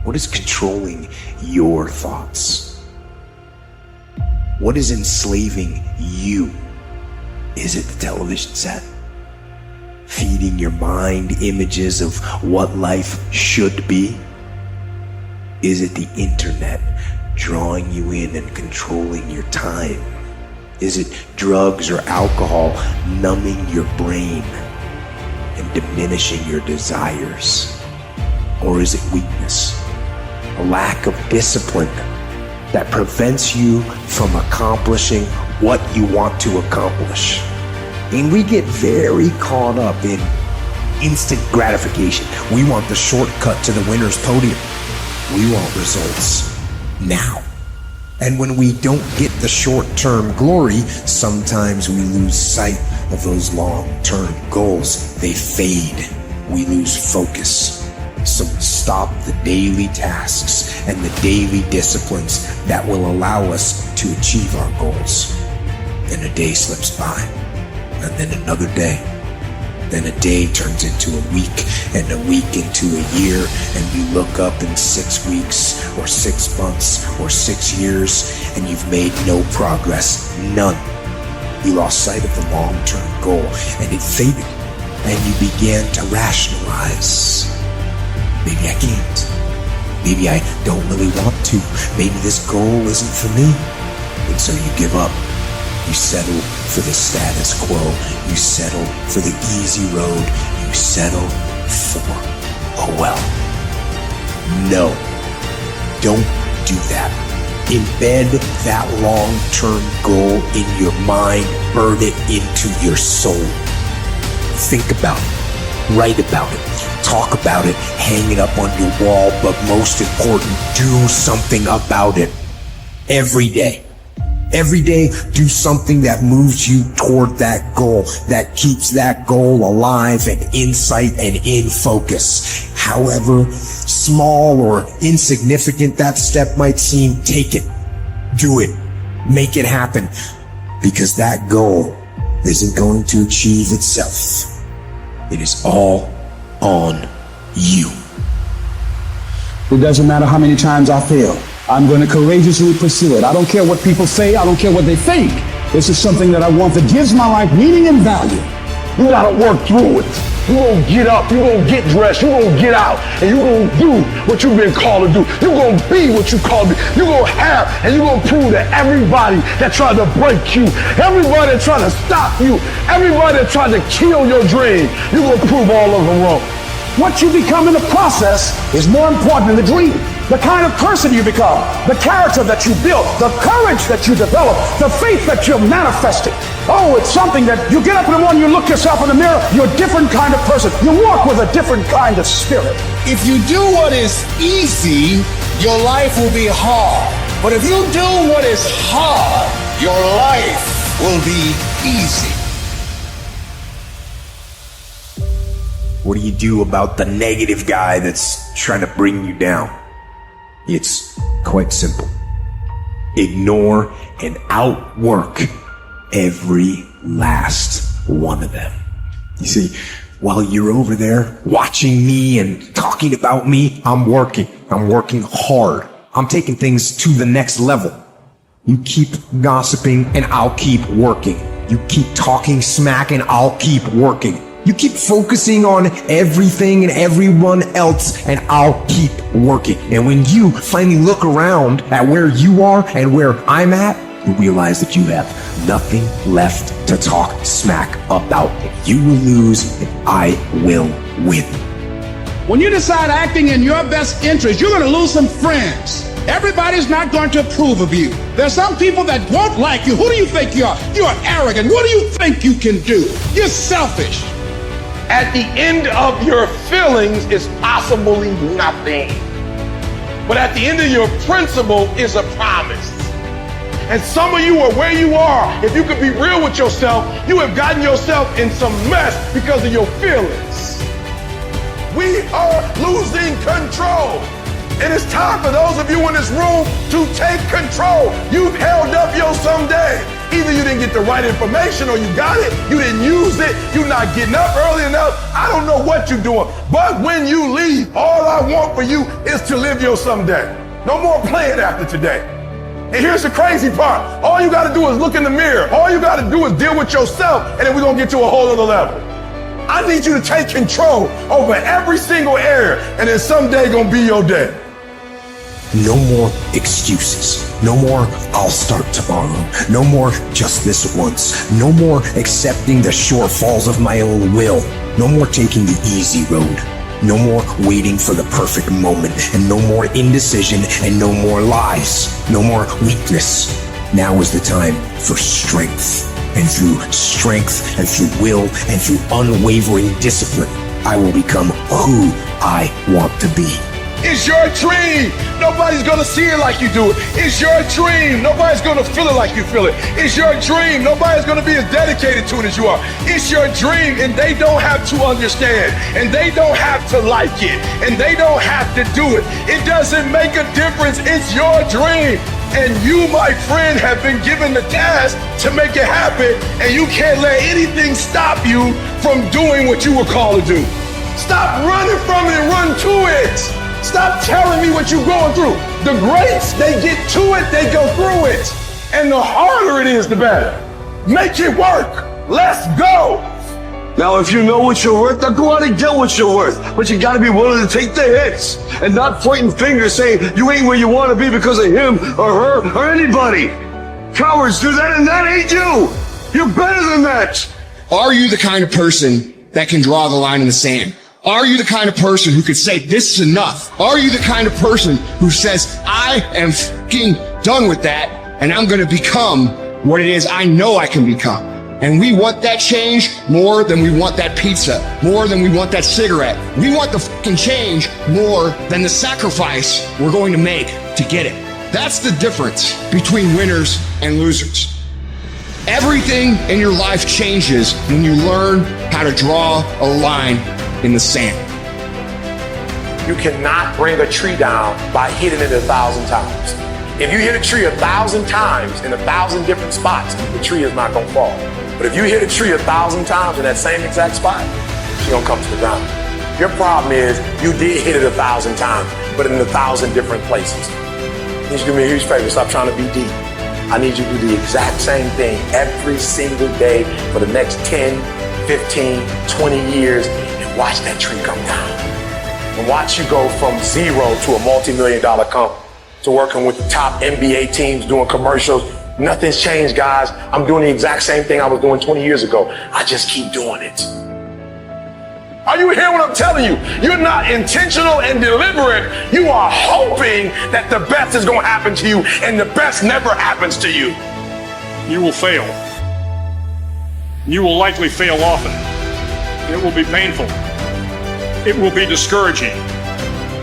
What is controlling your thoughts? What is enslaving you? Is it the television set? Feeding your mind images of what life should be? Is it the internet drawing you in and controlling your time? Is it drugs or alcohol numbing your brain and diminishing your desires? Or is it weakness, a lack of discipline that prevents you from accomplishing what you want to accomplish? And we get very caught up in instant gratification. We want the shortcut to the winner's podium. We want results now. And when we don't get the short-term glory, sometimes we lose sight of those long-term goals. They fade. We lose focus. So stop the daily tasks and the daily disciplines that will allow us to achieve our goals. Then a day slips by, and then another day. Then a day turns into a week, and a week into a year, and you look up in 6 weeks, or 6 months, or 6 years, and you've made no progress, none. You lost sight of the long-term goal, and it faded, and you began to rationalize. Maybe I can't. Maybe I don't really want to. Maybe this goal isn't for me. And so you give up. You settle for the status quo. You settle for the easy road. You settle for, oh well. No, don't do that. Embed that long-term goal in your mind. Burn it into your soul. Think about it. Write about it. Talk about it. Hang it up on your wall. But most important, do something about it. Every day. Every day, do something that moves you toward that goal, that keeps that goal alive and in sight and in focus. However small or insignificant that step might seem, take it. Do it. Make it happen. Because that goal isn't going to achieve itself. It is all on you. It doesn't matter how many times I fail. I'm going to courageously pursue it. I don't care what people say. I don't care what they think. This is something that I want that gives my life meaning and value. You got to work through it. You're going to get up. You're going to get dressed. You're going to get out. And you're going to do what you've been called to do. You're going to be what you called to be. You're going to have, and you're going to prove to everybody that tried to break you, everybody that tried to stop you, everybody that tried to kill your dream, you're going to prove all of them wrong. What you become in the process is more important than the dream. The kind of person you become, the character that you build, the courage that you develop, the faith that you're manifesting. Oh, it's something that you get up in the morning, you look yourself in the mirror, you're a different kind of person. You walk with a different kind of spirit. If you do what is easy, your life will be hard. But if you do what is hard, your life will be easy. What do you do about the negative guy that's trying to bring you down? It's quite simple. Ignore and outwork every last one of them. You see, while you're over there watching me and talking about me, I'm working. I'm working hard. I'm taking things to the next level. You keep gossiping and I'll keep working. You keep talking smack and I'll keep working. You keep focusing on everything and everyone else, and I'll keep working. And when you finally look around at where you are and where I'm at, you realize that you have nothing left to talk smack about. You will lose and I will win. When you decide acting in your best interest, you're going to lose some friends. Everybody's not going to approve of you. There's some people that won't like you. Who do you think you are? You're arrogant. What do you think you can do? You're selfish. At the end of your feelings is possibly nothing. But at the end of your principle is a promise. And some of you are where you are. If you could be real with yourself, you have gotten yourself in some mess because of your feelings. We are losing control. And it's time for those of you in this room to take control. You've held up your someday. Either you didn't get the right information or you got it, you didn't use it, you're not getting up early enough. I don't know what you're doing. But when you leave, all I want for you is to live your someday. No more playing after today. And here's the crazy part. All you got to do is look in the mirror. All you got to do is deal with yourself, and then we're going to get to a whole other level. I need you to take control over every single area, and then someday going to be your day. No more excuses. No more, I'll start tomorrow. No more, just this once. No more accepting the shortfalls of my own will. No more taking the easy road. No more waiting for the perfect moment. And no more indecision and no more lies. No more weakness. Now is the time for strength. And through strength and through will and through unwavering discipline, I will become who I want to be. It's your dream. Nobody's going to see it like you do it. It's your dream. Nobody's going to feel it like you feel it. It's your dream. Nobody's going to be as dedicated to it as you are. It's your dream, and they don't have to understand, and they don't have to like it, and they don't have to do it. It doesn't make a difference. It's your dream. And you, my friend, have been given the task to make it happen, and you can't let anything stop you from doing what you were called to do. Stop running from it and run to it. Stop telling me what you're going through. The greats, they get to it, they go through it. And the harder it is, the better. Make it work. Let's go. Now, if you know what you're worth, then go out and get what you're worth. But you gotta be willing to take the hits and not pointing fingers saying you ain't where you want to be because of him or her or anybody. Cowards do that, and that ain't you. You're better than that. Are you the kind of person that can draw the line in the sand? Are you the kind of person who could say, this is enough? Are you the kind of person who says, I am fucking done with that, and I'm gonna become what it is I know I can become? And we want that change more than we want that pizza, more than we want that cigarette. We want the fucking change more than the sacrifice we're going to make to get it. That's the difference between winners and losers. Everything in your life changes when you learn how to draw a line in the sand. You cannot bring a tree down by hitting it 1,000 times. If you hit a tree 1,000 times in 1,000 different spots, the tree is not gonna fall. But if you hit a tree 1,000 times in that same exact spot, she's gonna come to the ground. Your problem is you did hit it 1,000 times, but in 1,000 different places. You need to do me a huge favor, stop trying to be deep. I need you to do the exact same thing every single day for the next 10, 15, 20 years, and watch that tree come down. And watch you go from zero to a multi-million-dollar company, to working with the top NBA teams, doing commercials. Nothing's changed, guys. I'm doing the exact same thing I was doing 20 years ago. I just keep doing it. Are you hearing what I'm telling you? You're not intentional and deliberate. You are hoping that the best is going to happen to you, and the best never happens to you. You will fail. You will likely fail often. It will be painful. It will be discouraging.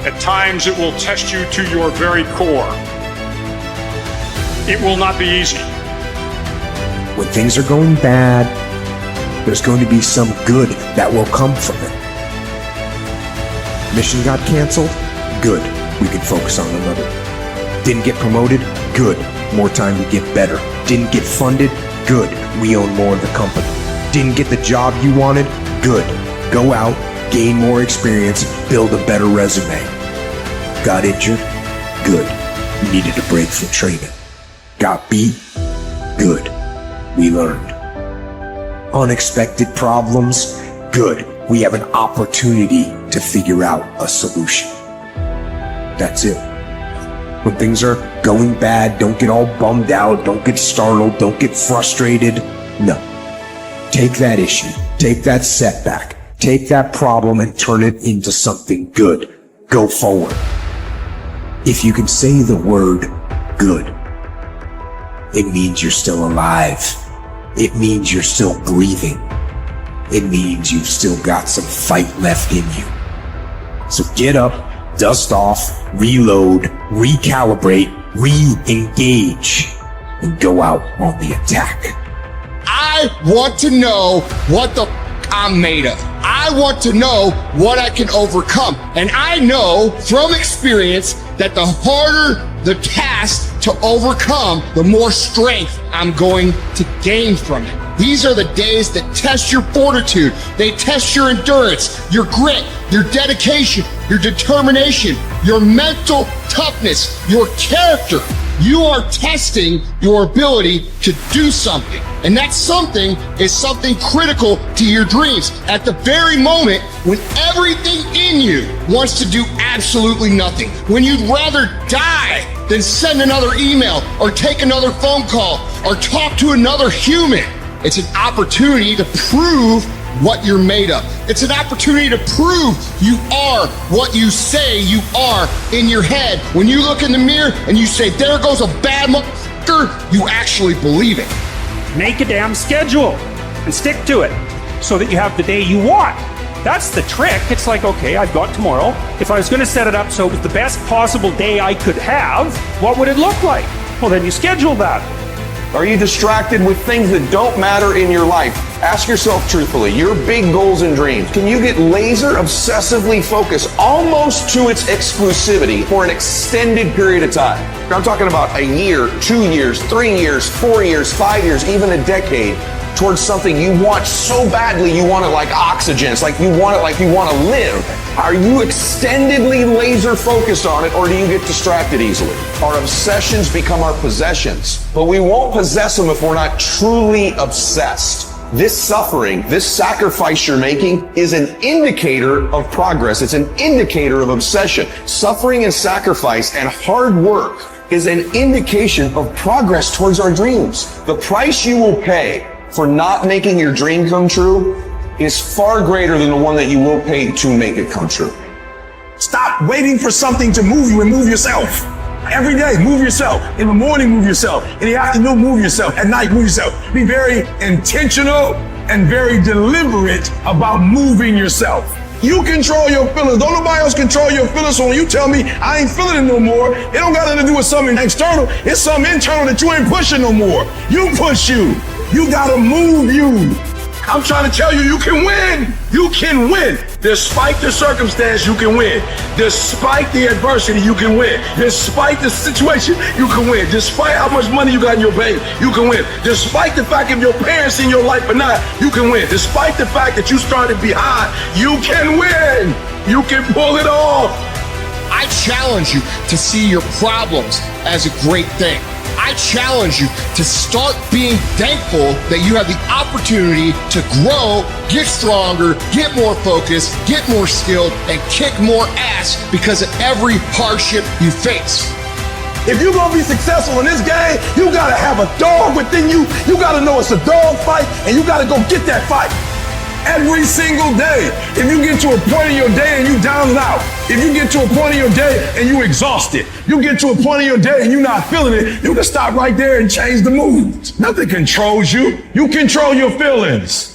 At times, it will test you to your very core. It will not be easy. When things are going bad, there's going to be some good that will come from it. Mission got canceled? Good. We can focus on another. Didn't get promoted? Good. More time to get better. Didn't get funded? Good. We own more of the company. Didn't get the job you wanted? Good. Go out, gain more experience, build a better resume. Got injured? Good. Needed a break from training. Got beat? Good. We learned. Unexpected problems? Good. We have an opportunity to figure out a solution. That's it. When things are going bad, don't get all bummed out, don't get startled, don't get frustrated. No. Take that issue, take that setback, take that problem and turn it into something good. Go forward. If you can say the word good, it means you're still alive. It means you're still breathing. It means you've still got some fight left in you. So get up, dust off, reload, recalibrate, re-engage, and go out on the attack. I want to know what the I'm made of. I want to know what I can overcome. And I know from experience that the harder the task, to overcome, the more strength I'm going to gain from it. These are the days that test your fortitude. They test your endurance, your grit, your dedication, your determination, your mental toughness, your character. You are testing your ability to do something. And that something is something critical to your dreams. At the very moment when everything in you wants to do absolutely nothing, when you'd rather die than send another email or take another phone call or talk to another human, it's an opportunity to prove what you're made of. It's an opportunity to prove you are what you say you are in your head. When you look in the mirror and you say, there goes a bad motherfucker, you actually believe it. Make a damn schedule and stick to it so that you have the day you want. That's the trick. It's like, okay, I've got tomorrow. If I was going to set it up so it was the best possible day I could have, what would it look like? Well, then you schedule that. Are you distracted with things that don't matter in your life? Ask yourself truthfully, your big goals and dreams, can you get laser obsessively focused almost to its exclusivity for an extended period of time? I'm talking about a year, 2 years, 3 years, 4 years, 5 years, even a decade towards something you want so badly you want it like oxygen. It's like you want it like you want to live. Are you extendedly laser focused on it, or do you get distracted easily? Our obsessions become our possessions, but we won't possess them if we're not truly obsessed. This suffering, this sacrifice you're making is an indicator of progress. It's an indicator of obsession. Suffering and sacrifice and hard work is an indication of progress towards our dreams. The price you will pay for not making your dream come true is far greater than the one that you will pay to make it come true. Stop waiting for something to move you and move yourself. Every day, move yourself. In the morning, move yourself. In the afternoon, move yourself. At night, move yourself. Be very intentional and very deliberate about moving yourself. You control your feelings. Don't nobody else control your feelings. So when you tell me I ain't feeling it no more, it don't got nothing to do with something external. It's something internal that you ain't pushing no more. You push you. You gotta move you. I'm trying to tell you, you can win. You can win. Despite the circumstance, you can win. Despite the adversity, you can win. Despite the situation, you can win. Despite how much money you got in your bank, you can win. Despite the fact if your parents in your life or not, you can win. Despite the fact that you started behind, you can win. You can pull it off. I challenge you to see your problems as a great thing. I challenge you to start being thankful that you have the opportunity to grow, get stronger, get more focused, get more skilled, and kick more ass because of every hardship you face. If you're gonna be successful in this game, you gotta have a dog within you. You gotta know it's a dog fight, and you gotta go get that fight. Every single day. If you get to a point in your day and you down and out, if you get to a point in your day and you exhausted, you get to a point in your day and you're not feeling it, you can stop right there and change the mood. Nothing controls you. You control your feelings.